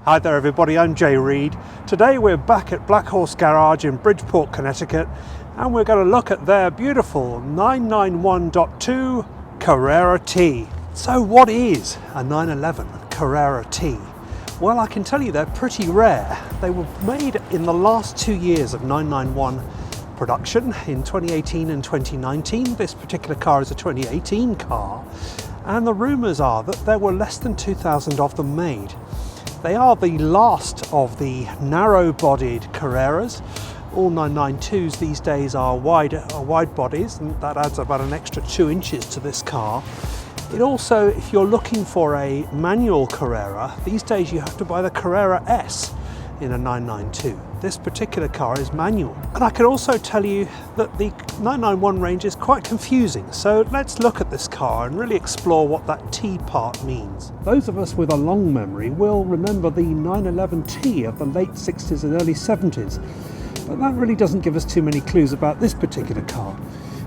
Hi there everybody, I'm Jay Reed. Today we're back at Black Horse Garage in Bridgeport, Connecticut, and we're going to look at their beautiful 991.2 Carrera T. So what is a 911 Carrera T? Well, I can tell you they're pretty rare. They were made in the last 2 years of 991 production, in 2018 and 2019. This particular car is a 2018 car, and the rumours are that there were less than 2,000 of them made. They are the last of the narrow-bodied Carreras. All 992s these days are wide bodies, and that adds about an extra 2 inches to this car. It also, if you're looking for a manual Carrera, these days you have to buy the Carrera S in a 992. This particular car is manual. And I can also tell you that the 991 range is quite confusing. So let's look at this car and really explore what that T part means. Those of us with a long memory will remember the 911T of the late 60s and early 70s. But that really doesn't give us too many clues about this particular car.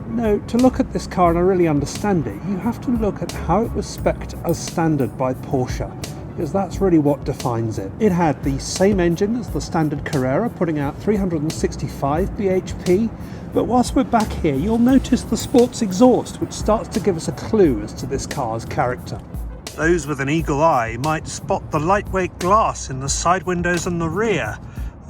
No, to look at this car and really understand it, you have to look at how it was spec'd as standard by Porsche, because that's really what defines it. It had the same engine as the standard Carrera, putting out 365 bhp, but whilst we're back here, you'll notice the sports exhaust, which starts to give us a clue as to this car's character. Those with an eagle eye might spot the lightweight glass in the side windows and the rear.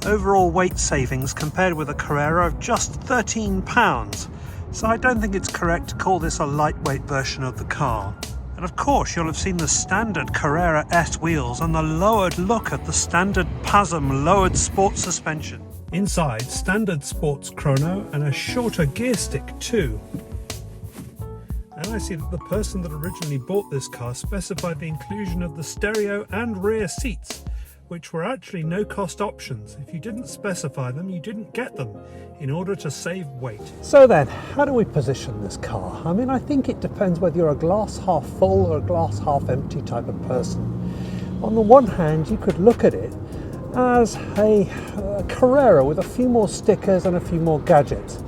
Overall weight savings compared with a Carrera of just 13 pounds. So I don't think it's correct to call this a lightweight version of the car. And of course you'll have seen the standard Carrera S wheels and the lowered look at the standard PASM lowered sports suspension. Inside, standard sports chrono and a shorter gear stick too. And I see that the person that originally bought this car specified the inclusion of the stereo and rear seats, which were actually no-cost options. If you didn't specify them, you didn't get them in order to save weight. So then, how do we position this car? I mean, I think it depends whether you're a glass half full or a glass half empty type of person. On the one hand, you could look at it as a Carrera with a few more stickers and a few more gadgets.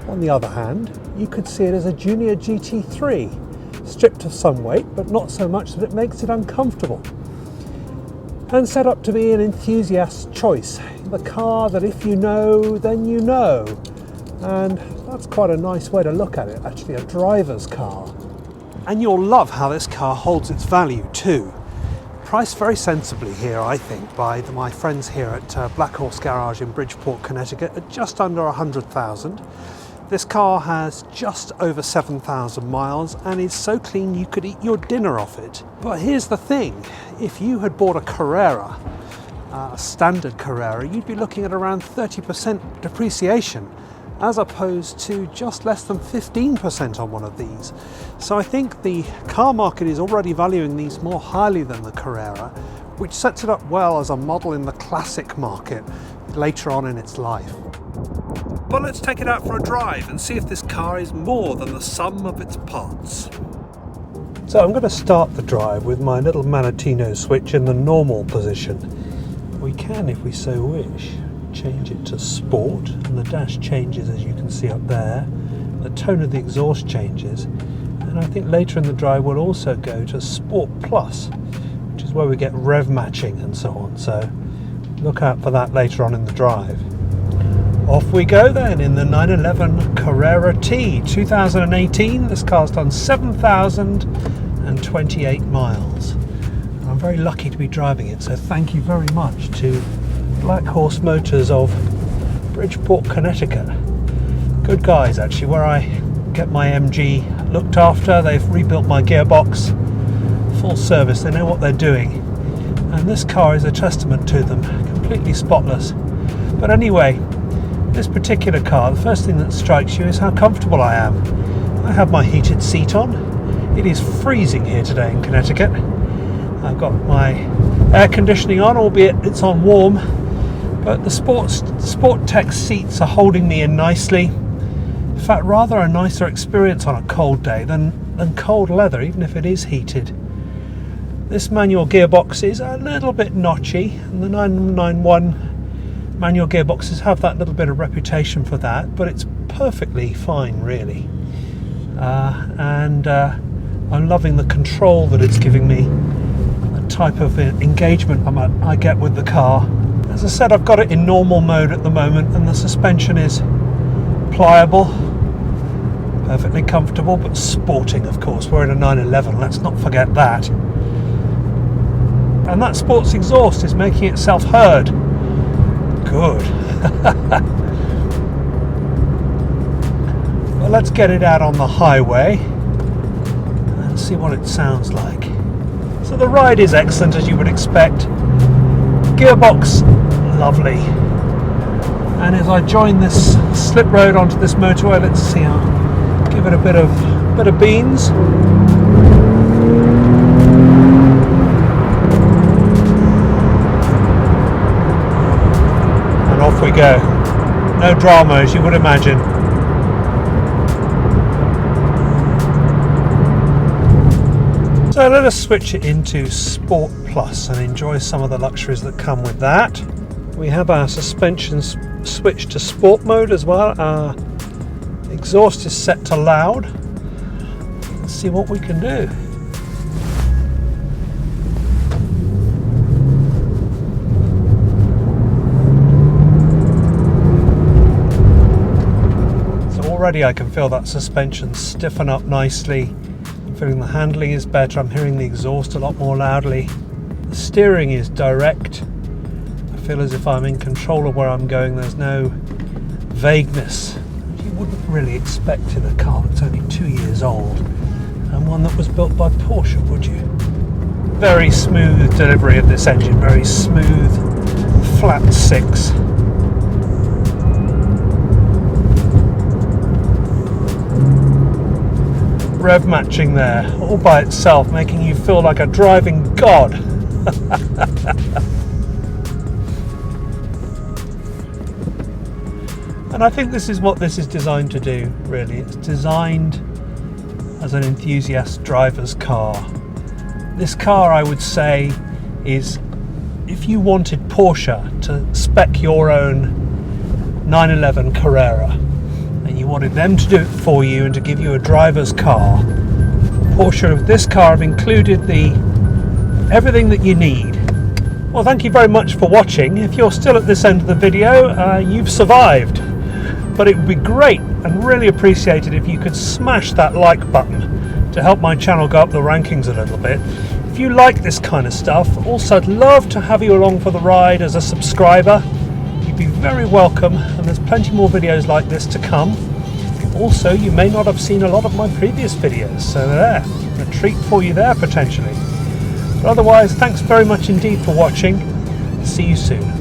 On the other hand, you could see it as a junior GT3, stripped of some weight, but not so much that it makes it uncomfortable. And set up to be an enthusiast's choice. The car that if you know, then you know. And that's quite a nice way to look at it, actually, a driver's car. And you'll love how this car holds its value too. Priced very sensibly here, I think, by my friends here at Black Horse Garage in Bridgeport, Connecticut, at just under 100,000. This car has just over 7,000 miles and is so clean you could eat your dinner off it. But here's the thing, if you had bought a Carrera, a standard Carrera, you'd be looking at around 30% depreciation, as opposed to just less than 15% on one of these. So I think the car market is already valuing these more highly than the Carrera, which sets it up well as a model in the classic market later on in its life. But let's take it out for a drive and see if this car is more than the sum of its parts. So I'm going to start the drive with my little Manatino switch in the normal position. We can, if we so wish, change it to sport, and the dash changes as you can see up there. The tone of the exhaust changes, and I think later in the drive we'll also go to Sport Plus, which is where we get rev matching and so on. So look out for that later on in the drive. Off we go then in the 911 Carrera T 2018. This car's done 7,028 miles. I'm very lucky to be driving it, so thank you very much to Black Horse Motors of Bridgeport, Connecticut. Good guys, actually, where I get my MG looked after. They've rebuilt my gearbox, full service, they know what they're doing. And this car is a testament to them, completely spotless. But anyway, this particular car, the first thing that strikes you is how comfortable I am. I have my heated seat on. It is freezing here today in Connecticut. I've got my air conditioning on, albeit it's on warm, but the Sport Tech seats are holding me in nicely. In fact, rather a nicer experience on a cold day than cold leather, even if it is heated. This manual gearbox is a little bit notchy, and the 991 manual gearboxes have that little bit of reputation for that, but it's perfectly fine really. I'm loving the control that it's giving me. type of engagement I get with the car. As I said, I've got it in normal mode at the moment, and the suspension is pliable, perfectly comfortable, but sporting, of course. We're in a 911, let's not forget that. And that sports exhaust is making itself heard. Good. Well, let's get it out on the highway and see what it sounds like. So the ride is excellent, as you would expect. Gearbox, lovely. And as I join this slip road onto this motorway, let's see, I'll give it a bit of beans. And off we go. No drama, as you would imagine. So let us switch it into Sport Plus and enjoy some of the luxuries that come with that. We have our suspension switched to sport mode as well. Our exhaust is set to loud. Let's see what we can do. So already I can feel that suspension stiffen up nicely. I'm feeling the handling is better. I'm hearing the exhaust a lot more loudly. The steering is direct. I feel as if I'm in control of where I'm going. There's no vagueness. You wouldn't really expect in a car that's only 2 years old and one that was built by Porsche, would you? Very smooth delivery of this engine, very smooth, flat six. Rev matching there, all by itself, making you feel like a driving god. And I think this is what this is designed to do, really. It's designed as an enthusiast driver's car. This car, I would say, is if you wanted Porsche to spec your own 911 Carrera and you wanted them to do it for you and to give you a driver's car, Porsche with this car have included everything that you need. Well, thank you very much for watching. If you're still at this end of the video, you've survived. But it would be great and really appreciated if you could smash that like button to help my channel go up the rankings a little bit. If you like this kind of stuff, also I'd love to have you along for the ride as a subscriber. You'd be very welcome, and there's plenty more videos like this to come. Also, you may not have seen a lot of my previous videos, so there, a treat for you there potentially. But otherwise, thanks very much indeed for watching. See you soon.